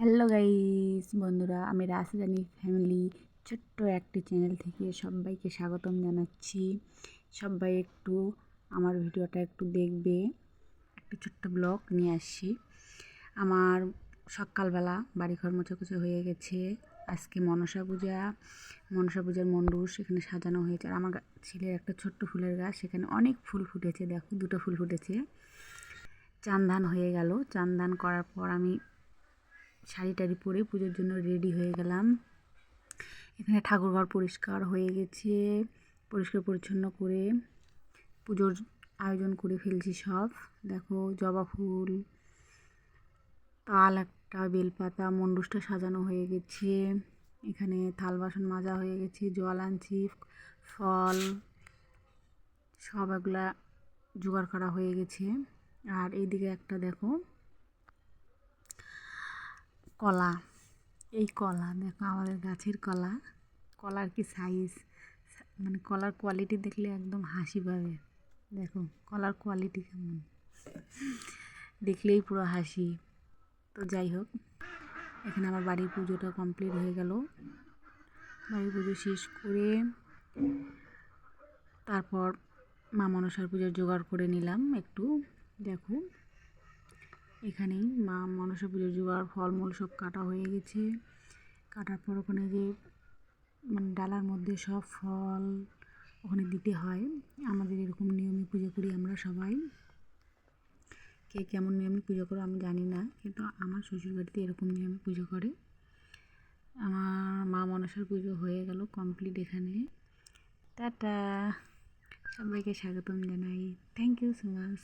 Hello guys বন্ধুরা, আমি রাজধানী ফ্যামিলি ছোট্ট একটি চ্যানেল থেকে সবাইকে স্বাগতম জানাচ্ছি। সবাই একটু আমার ভিডিওটা একটু দেখবে। একটু ছোট্ট ব্লগ নিয়ে আসছি। আমার সকালবেলা বাড়িঘর মোছাকুচি হয়ে গেছে। আজকে মনসা পূজার মণ্ডপ সেখানে সাজানো হয়েছে। আর আমার ছেলের একটা ছোট্ট ফুলের গাছ, সেখানে অনেক ফুল ফুটেছে। দেখো, 2টো ফুল ফুটেছে। চান ধান হয়ে গেল। চান ধান করার পর আমি শাড়ি টাড়ি পরে পুজোর জন্য রেডি হয়ে গেলাম। এখানে ঠাকুরঘর পরিষ্কার হয়ে গেছে। পরিষ্কার পরিচ্ছন্ন করে পুজোর আয়োজন করে ফেলছি সব। দেখো, জবা ফুল, তাল, একটা বেলপাতা, মণ্ডপটা সাজানো হয়ে গেছে। এখানে থাল বাসন মাজা হয়ে গেছে, জল আনছি, ফল, সব এগুলা জোগাড় করা হয়ে গেছে। আর এইদিকে একটা দেখো কলা, এই কলা দেখো, আমাদের গাছের কলা। কলার কি সাইজ, মানে কলার কোয়ালিটি দেখলে একদম হাসি পাবে। দেখো কলার কোয়ালিটি কেমন, দেখলেই পুরো হাসি। তো যাই হোক, এখানে আমার বাড়ির পুজোটা কমপ্লিট হয়ে গেল। বাড়ির পুজো শেষ করে তারপর মা মনসার পুজোর জোগাড় করে নিলাম একটু। দেখো, এখানেই মা মনসা পুজোর জোগাড়, ফলমূল সব কাটা হয়ে গেছে। কাটার পর ওখানে যে মানে ডালার মধ্যে সব ফল ওখানে দিতে হয়। আমাদের এরকম নিয়মে পুজো করি আমরা সবাই। কে কেমন নিয়মে পুজো করো আমি জানি না, কিন্তু আমার শ্বশুরবাড়িতে এরকম নিয়মে পুজো করে। আমার মা মনসার পুজো হয়ে গেল কমপ্লিট এখানে। টাটা, সবাইকে স্বাগতম জানাই। Thank you so much.